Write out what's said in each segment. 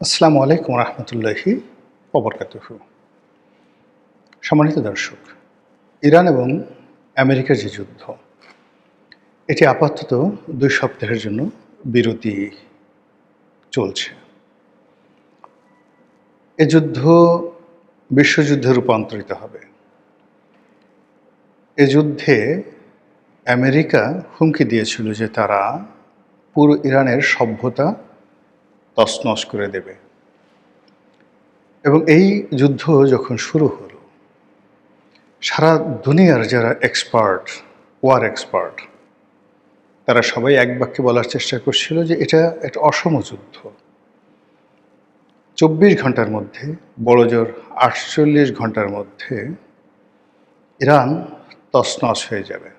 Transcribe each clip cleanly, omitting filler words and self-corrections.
আসসালামু আলাইকুম রহমতুল্লাহি ওবরকাতুহু। সম্মানিত দর্শক, ইরান এবং আমেরিকার যে যুদ্ধ, এটি আপাতত ২ সপ্তাহের জন্য বিরতি চলছে। এ যুদ্ধ বিশ্বযুদ্ধে রূপান্তরিত হবে। এ যুদ্ধে আমেরিকা হুমকি দিয়েছিল যে তারা পুরো ইরানের সভ্যতা তছনছ করে দেবে। এবং এই যুদ্ধ যখন শুরু হলো, সারা দুনিয়ার যারা এক্সপার্ট, ওয়ার এক্সপার্ট, তারা সবাই এক বাক্যে বলার চেষ্টা করছিল যে এটা একটা অসম যুদ্ধ। ২৪ ঘন্টার মধ্যে, বড়জোর ৪৮ ঘন্টার মধ্যে ইরান তছনছ হয়ে যাবে।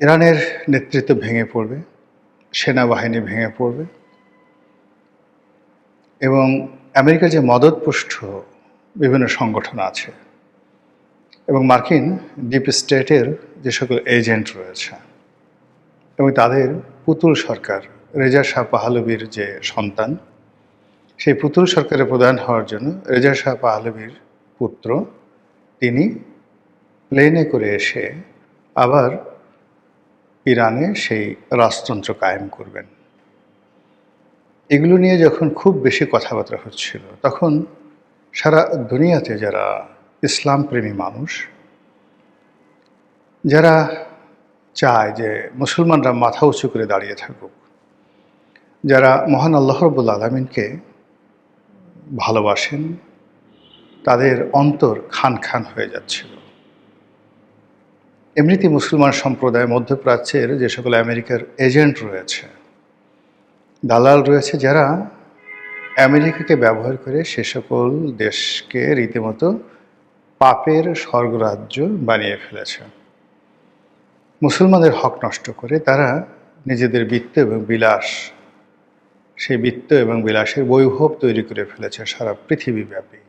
ইরানের নেতৃত্ব ভেঙে পড়বে, সেনাবাহিনী ভেঙে পড়বে এবং আমেরিকার যে মদতপুষ্ট বিভিন্ন সংগঠন আছে এবং মার্কিন ডিপ স্টেটের যে সকল এজেন্ট রয়েছে এবং তাদের পুতুল সরকার, রেজা শাহ পাহলভীর যে সন্তান, সেই পুতুল সরকারের প্রধান হওয়ার জন্য রেজা শাহ পাহলভীর পুত্র, তিনি প্লেনে করে এসে আবার ইরানে সেই রাজতন্ত্র কায়েম করবেন। এগুলো নিয়ে যখন খুব বেশি কথাবার্তা হচ্ছিল, তখন সারা দুনিয়াতে যারা ইসলামপ্রেমী মানুষ, যারা চায় যে মুসলমানরা মাথা উঁচু করে দাঁড়িয়ে থাকুক, যারা মহান আল্লাহ রাব্বুল আলামিনকে ভালোবাসেন, তাদের অন্তর খান খান হয়ে যাচ্ছিল। এমনিতেই মুসলমান সম্প্রদায় মধ্যপ্রাচ্যের যে সকল আমেরিকার এজেন্ট রয়েছে, দালাল রয়েছে, যারা আমেরিকাকে ব্যবহার করে সে সকল দেশকে রীতিমতো পাপের স্বর্গরাজ্য বানিয়ে ফেলেছে। মুসলমানদের হক নষ্ট করে তারা নিজেদের বৃত্ত এবং বিলাস, সেই বৃত্ত এবং বিলাসের বৈভব তৈরি করে ফেলেছে সারা পৃথিবীব্যাপী।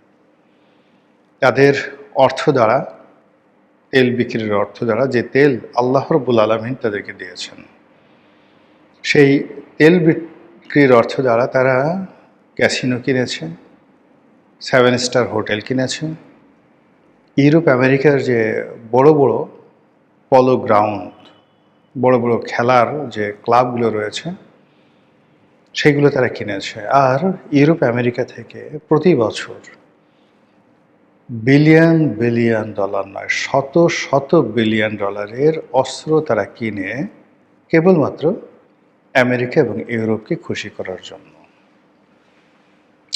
তাদের অর্থ দ্বারা, তেল বিক্রির অর্থ দ্বারা, যে তেল আল্লাহ রাব্বুল আলামিন তাদেরকে দিয়েছেন, সেই তেল বিক্রির অর্থ দ্বারা তারা ক্যাসিনো কিনেছে, 7 স্টার হোটেল কিনেছে, ইউরোপ আমেরিকার যে বড় বড় পলো গ্রাউন্ড, বড় বড় খেলার যে ক্লাবগুলো রয়েছে, সেগুলো তারা কিনেছে। আর ইউরোপ আমেরিকা থেকে প্রতি বছর বিলিয়ন বিলিয়ন ডলার নয়, শত শত বিলিয়ন ডলারের অস্ত্র তারা কিনে কেবলমাত্র আমেরিকা এবং ইউরোপকে খুশি করার জন্য।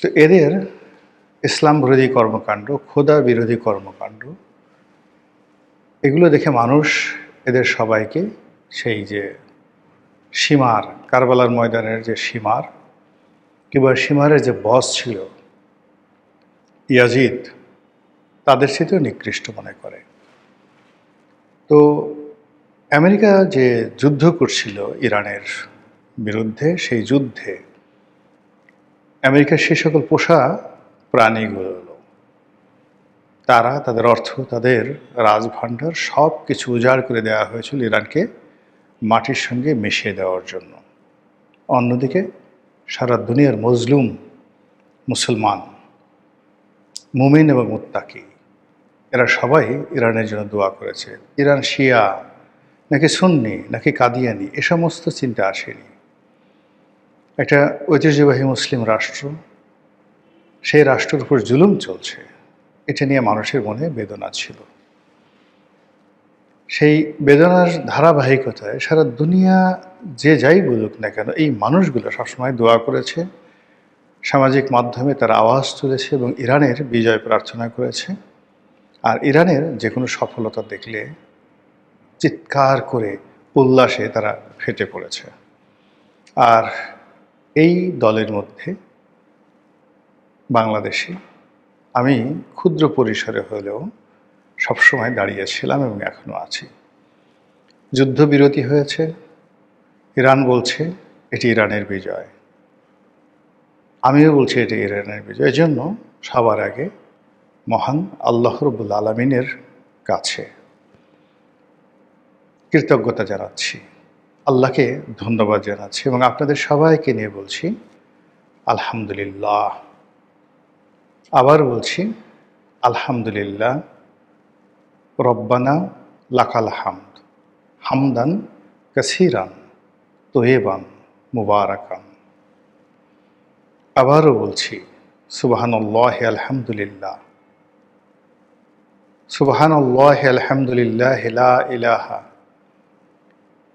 তো এদের ইসলাম বিরোধী কর্মকাণ্ড, খোদা বিরোধী কর্মকাণ্ড, এগুলো দেখে মানুষ এদের সবাইকে সেই যে সীমার, কারবালার ময়দানের যে সীমার, কিংবা সীমারের যে বস ছিল ইয়াজিদ, তাদের সাথেও নিকৃষ্ট মনে করে। তো আমেরিকা যে যুদ্ধ করছিল ইরানের বিরুদ্ধে, সেই যুদ্ধে আমেরিকার সে সকল পোষা প্রাণীগুলো, তারা তাদের অর্থ, তাদের রাজভাণ্ডার সব কিছু উজাড় করে দেওয়া হয়েছিল ইরানকে মাটির সঙ্গে মিশিয়ে দেওয়ার জন্য। অন্যদিকে সারা দুনিয়ার মজলুম মুসলমান, মুমিন এবং মুত্তাকি, এরা সবাই ইরানের জন্য দোয়া করেছে। ইরান শিয়া নাকি সুন্নি নাকি কাদিয়ানি, এ সমস্ত চিন্তা আসেনি। একটা ঐতিহ্যবাহী মুসলিম রাষ্ট্র, সেই রাষ্ট্রের উপর জুলুম চলছে, এটা নিয়ে মানুষের মনে বেদনা ছিল। সেই বেদনার ধারাবাহিকতায় সারা দুনিয়া যে যাই বলুক না কেন, এই মানুষগুলো সবসময় দোয়া করেছে, সামাজিক মাধ্যমে তারা আওয়াজ তুলেছে এবং ইরানের বিজয় প্রার্থনা করেছে। আর ইরানের যে কোনো সফলতা দেখলে চিৎকার করে উল্লাসে তারা ফেটে পড়েছে। আর এই দলের মধ্যে বাংলাদেশে আমি ক্ষুদ্র পরিসরে হলেও সবসময় দাঁড়িয়েছিলাম এবং এখনও আছি। যুদ্ধবিরতি হয়েছে, ইরান বলছে এটি ইরানের বিজয়, আমিও বলছি এটি ইরানের বিজয়। এজন্য সবার আগে মহান আল্লাহ রাব্বুল আলামিনের কাছে কৃতজ্ঞতা জানাচ্ছি, আল্লাহকে ধন্যবাদ জানাচ্ছি এবং আপনাদের সবাইকে নিয়ে বলছি আলহামদুলিল্লাহ। আবার বলছি, আলহামদুলিল্লাহ। রব্বানা লাকাল হামদ, হামদান কাসীরান তয়্যিবান মুবারাকান। আবারও বলছি, সুবহানাল্লাহি আলহামদুলিল্লাহ, সুবহানাল্লাহি আলহামদুলিল্লাহ, লা ইলাহা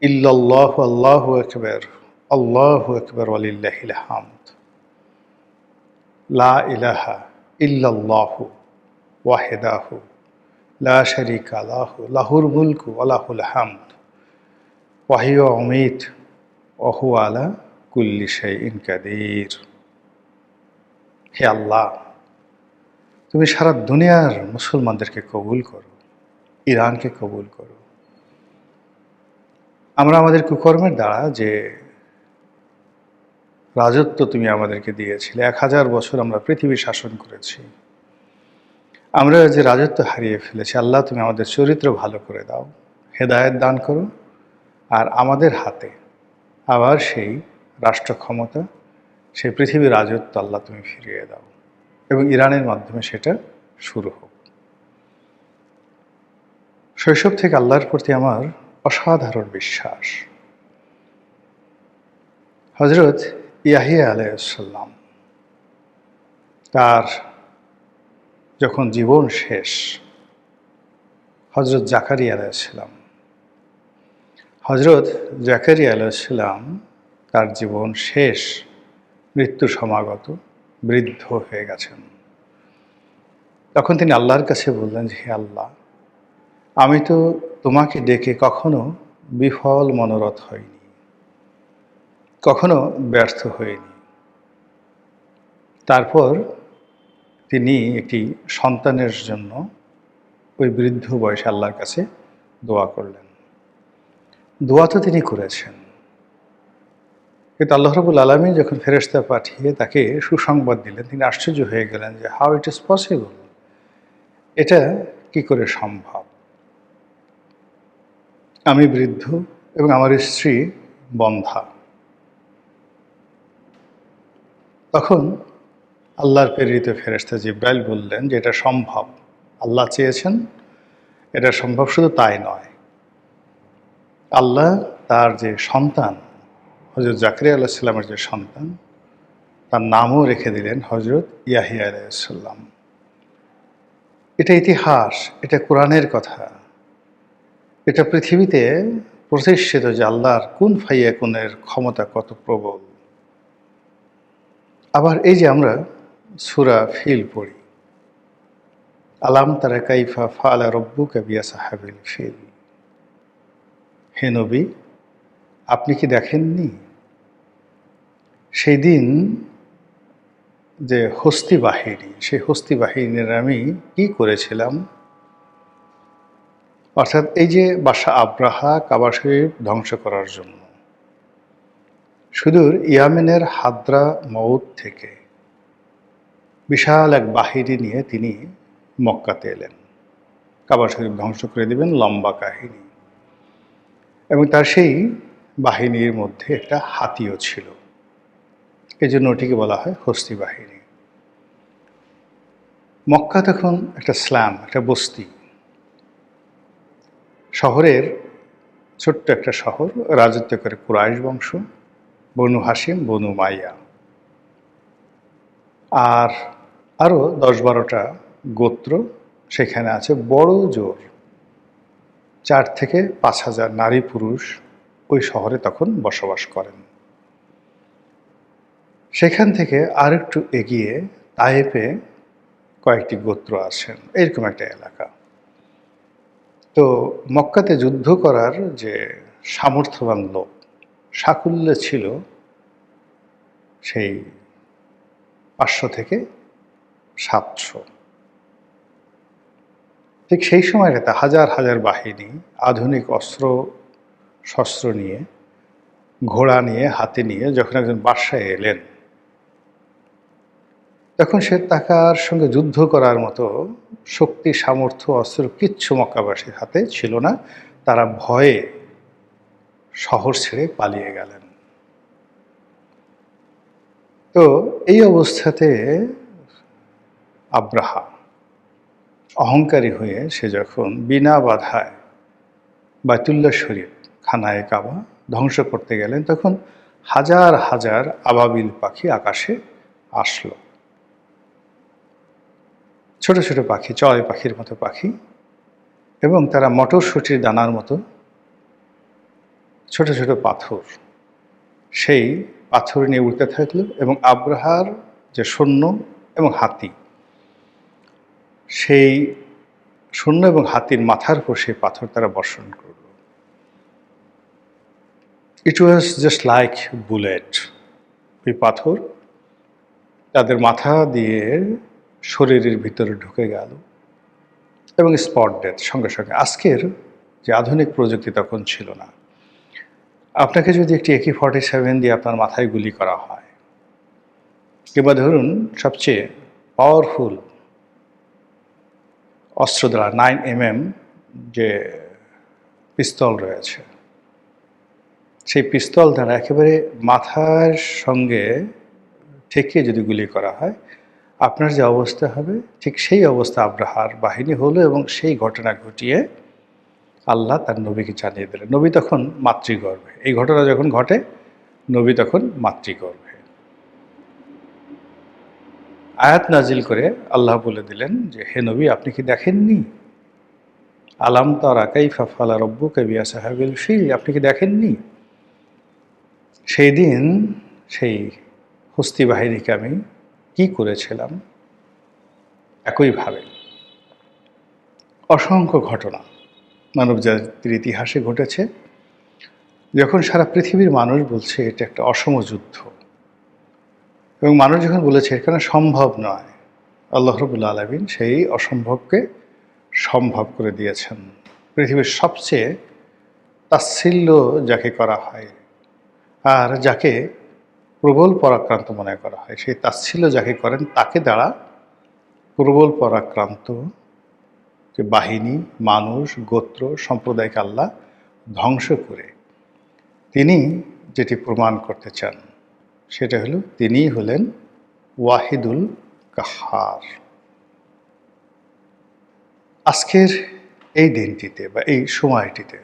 ইল্লাল্লাহু আল্লাহু আকবার ওয়ালিল্লাহিল হামদ। লা ইলাহা ইল্লাল্লাহু ওয়াহদাহু লা শারীকা লাহু, লাহুল মুলকু ওয়া লাহুল হামদ ওয়া হুয়া ইউমীতু ওয়া হুয়া আলা কুল্লি শাইইন কাদির। হে আল্লাহ, তুমি সারা দুনিয়ার মুসলমানদেরকে কবুল করো, ইরানকে কবুল করো। আমরা আমাদের কুকর্মের দ্বারা যে রাজত্ব তুমি আমাদেরকে দিয়েছিলে, 1000 বছর আমরা পৃথিবী শাসন করেছি, আমরা যে রাজত্ব হারিয়ে ফেলেছি, আল্লাহ তুমি আমাদের চরিত্র ভালো করে দাও, হেদায়েত দান করো, আর আমাদের হাতে আবার সেই রাষ্ট্র ক্ষমতা, সেই পৃথিবীর রাজত্ব আল্লাহ তুমি ফিরিয়ে দাও, এবং ইরানের মাধ্যমে সেটা শুরু হোক। শৈশব থেকে আল্লাহর প্রতি আমার অসাধারণ বিশ্বাস। হযরত ইয়াহিয়া আলাইহিস সালাম, তার যখন জীবন শেষ, হযরত জাকারিয়া আলাইহিস সালাম, হযরত জাকারিয়া আলাইহিস সালাম তার জীবন শেষ, মৃত্যু সমাগত, বৃদ্ধ হয়ে গেছেন। তখন তিনি আল্লাহর কাছে বললেন, হে আল্লাহ, আমি তো তোমাকে ডেকে কখনো বিফল মনোরথ হইনি, কখনো ব্যর্থ হইনি। তারপর তিনি একটি সন্তানের জন্য ওই বৃদ্ধ বয়সে আল্লাহর কাছে দোয়া করলেন। দোয়া তো তিনি করেছেন, কিন্তু আল্লাহ রাব্বুল আলামিন যখন ফেরেশতা পাঠিয়ে তাকে সুসংবাদ দিলেন, তিনি আশ্চর্য হয়ে গেলেন যে হাউ ইট ইজ পসিবল, এটা কি করে সম্ভব। আমি বৃদ্ধ এবং আমার স্ত্রী বন্ধ্যা। তখন আল্লাহর প্রেরিত ফেরেশতা জিবরাইল বললেন যে এটা সম্ভব, আল্লাহ চেয়েছেন এটা সম্ভব। শুধু তাই নয়, আল্লাহ তার যে সন্তান, হযরত জাকারিয়া আলাইহিস সালামের যে সন্তান, তার নামও রেখে দিলেন হযরত ইয়াহিয়া আলাইহিস সালাম। এটা ইতিহাস, এটা কোরআনের কথা, এটা পৃথিবীতে প্রতিষ্ঠিত যে আল্লাহর কুন ফায়াকুনের ক্ষমতা কত প্রবল। আবার এই যে আমরা সূরা ফিল পড়ি, আলাম তারা কাইফা ফাআলা রাব্বুকা বিআসহাবিল ফিল। হে নবী, আপনি কি দেখেননি সেই দিন যে হস্তি বাহিনী, সেই হস্তি বাহিনীর আমি কি করেছিলাম। অর্থাৎ এই যে বাদশাহ আব্রাহা কাবা শরীফ ধ্বংস করার জন্য সুদূর ইয়ামেনের হাদ্রা মউত থেকে বিশাল এক বাহিনী নিয়ে তিনি মক্কাতে এলেন, কাবা শরীফ ধ্বংস করে দিবেন, লম্বা কাহিনী। এবং তার সেই বাহিনীর মধ্যে একটা হাতিও ছিল, এই জন্য ওটিকে বলা হয় হস্তি বাহিনী। মক্কা তখন একটা স্ল্যাম, একটা বস্তি, শহরের ছোট্ট একটা শহর, রাজত্ব করে কুরাইশ বংশ, বনু হাশিম, বনু মাইয়া, আর আরও 10-12টা গোত্র সেখানে আছে। বড় জোর 4 থেকে 5,000 নারী পুরুষ ওই শহরে তখন বসবাস করেন। সেখান থেকে আরেকটু এগিয়ে তায়েফে কয়েকটি গোত্র আছেন, এরকম একটা এলাকা। তো মক্কাতে যুদ্ধ করার যে সামর্থ্যবান লোক, সাকুল্যে ছিল সেই 500 থেকে 700। ঠিক সেই সময়টাতে হাজার হাজার বাহিনী আধুনিক অস্ত্র শস্ত্র নিয়ে, ঘোড়া নিয়ে, হাতে নিয়ে যখন একজন বাদশাহ এলেন, তখন সে তার সঙ্গে যুদ্ধ করার মতো শক্তি, সামর্থ্য, অস্ত্র কিচ্ছু মক্কাবাসীর হাতে ছিল না। তারা ভয়ে শহর ছেড়ে পালিয়ে গেলেন। তো তো এই অবস্থাতে আব্রাহা অহংকারী হয়ে সে যখন বিনা বাধায় বাইতুল্লাহ শরীফ খানায়ে কাবা ধ্বংস করতে গেলেন, তখন হাজার হাজার আবাবিল পাখি আকাশে আসলো। ছোট ছোট পাখি, চড়াই পাখির মতো পাখি, এবং তারা মটরশুঁটির দানার মতো ছোট ছোট পাথর, সেই পাথর নিয়ে উঠতে থাকলো। এবং আব্রাহার যে সৈন্য এবং হাতি, সেই সৈন্য এবং হাতির মাথার উপর সেই পাথর তারা বর্ষণ করল। ইট ওয়াজ জাস্ট লাইক বুলেট। ওই পাথর তাদের মাথা দিয়ে শরীরের ভিতরে ঢুকে গেল এবং স্পট ডেথ সঙ্গে সঙ্গে। আজকের যে আধুনিক প্রযুক্তি তখন ছিল না। আপনাকে যদি একটি AK-47 দিয়ে আপনার মাথায় গুলি করা হয়, কিংবা ধরুন সবচেয়ে পাওয়ারফুল অস্ত্র দ্বারা 9mm যে পিস্তল রয়েছে, সেই পিস্তল দ্বারা একেবারে মাথার সঙ্গে ঠেকিয়ে যদি গুলি করা হয়, আপনার যে অবস্থা হবে ঠিক সেই অবস্থা আব্রাহার বাহিনী হলো। এবং সেই ঘটনা ঘটিয়ে আল্লাহ তার নবীকে জানিয়ে দিলেন। নবী তখন মাতৃগর্ভে। এই ঘটনা যখন ঘটে, নবী তখন মাতৃগর্ভে। আয়াত নাজিল করে আল্লাহ বলে দিলেন যে, হে নবী, আপনি কি দেখেননি? আলাম তারা কাইফা ফাআলা রাব্বুকা বিআসহাবিল ফিল, আপনি কি দেখেননি সেই দিন সেই হস্তি বাহিনীকে আমি কি করেছিলাম? একইভাবে অসংখ্য ঘটনা মানব জাতির ইতিহাসে ঘটেছে, যখন সারা পৃথিবীর মানুষ বলছে এটা একটা অসম যুদ্ধ, এবং মানুষ যখন বলেছে এখানে সম্ভব নয়, আল্লাহ রাব্বুল আলামিন সেই অসম্ভবকে সম্ভব করে দিয়েছেন। পৃথিবীর সবচেয়ে তাচ্ছিল্য যাকে করা হয় আর যাকে প্রবল পরাক্রান্ত মনে করা হয়, সেই তাচ্ছিল্য যাকে করেন তাকে দ্বারা প্রবল পরাক্রান্ত যে বাহিনী, মানুষ, গোত্র, সম্প্রদায়কে আল্লাহ ধ্বংস করে তিনি যেটি প্রমাণ করতে চান সেটা হলো তিনিই হলেন ওয়াহিদুল কাহ্হার। আজকের এই দিনটিতে বা এই সময়টিতে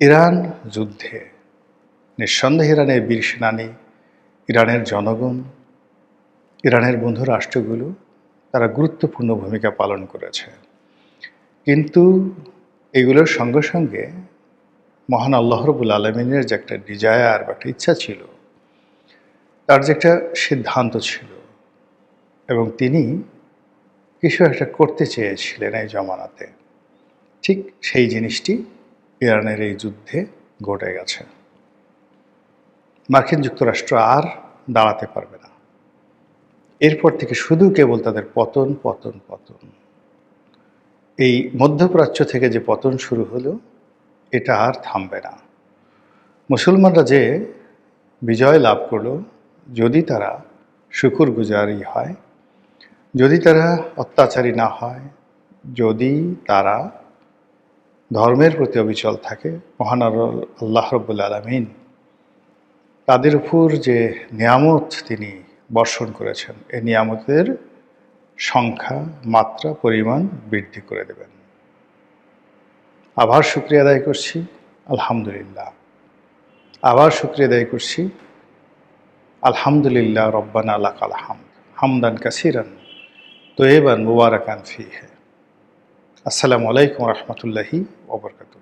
ইরান যুদ্ধে নিঃসন্দেহে ইরানের বীর সেনানী, ইরানের জনগণ, ইরানের বন্ধু রাষ্ট্রগুলো তারা গুরুত্বপূর্ণ ভূমিকা পালন করেছে। কিন্তু এগুলোর সঙ্গে সঙ্গে মহান আল্লাহ রাব্বুল আলামিনের যে একটা ডিজায়ার বা একটা ইচ্ছা ছিল, তার যে একটা সিদ্ধান্ত ছিল, এবং তিনি কিছু একটা করতে চেয়েছিলেন এই জমানাতে, ঠিক সেই জিনিসটি ইরানের এই যুদ্ধে ঘটে গেছে। মার্কিন যুক্তরাষ্ট্র আর দাঁড়াতে পারবে না। এরপর থেকে শুধু কেবল তাদের পতন পতন পতন। এই মধ্যপ্রাচ্য থেকে যে পতন শুরু হলো, এটা আর থামবে না। মুসলমানরা যে বিজয় লাভ করলো, যদি তারা শুকরগুজারি হয়, যদি তারা অত্যাচারী না হয়, যদি তারা ধর্মের প্রতি অবিচল থাকে, মহান আল্লাহ রাব্বুল আলামিন তাদের উপর যে নিয়ামত তিনি বর্ষণ করেছেন, এই নিয়ামতের সংখ্যা, মাত্রা, পরিমাণ বৃদ্ধি করে দেবেন। আবার শুকরিয়া আদায় করছি, আলহামদুলিল্লাহ। আবার শুকরিয়া আদায় করছি, আলহামদুলিল্লাহ রব্বানা লাকাল হামদ হামদান কাসিরান তয়্যিবান মুবারাকান ফীহি। আসসালামু আলাইকুম ওয়া রাহমাতুল্লাহি ওয়া বারাকাতুহু।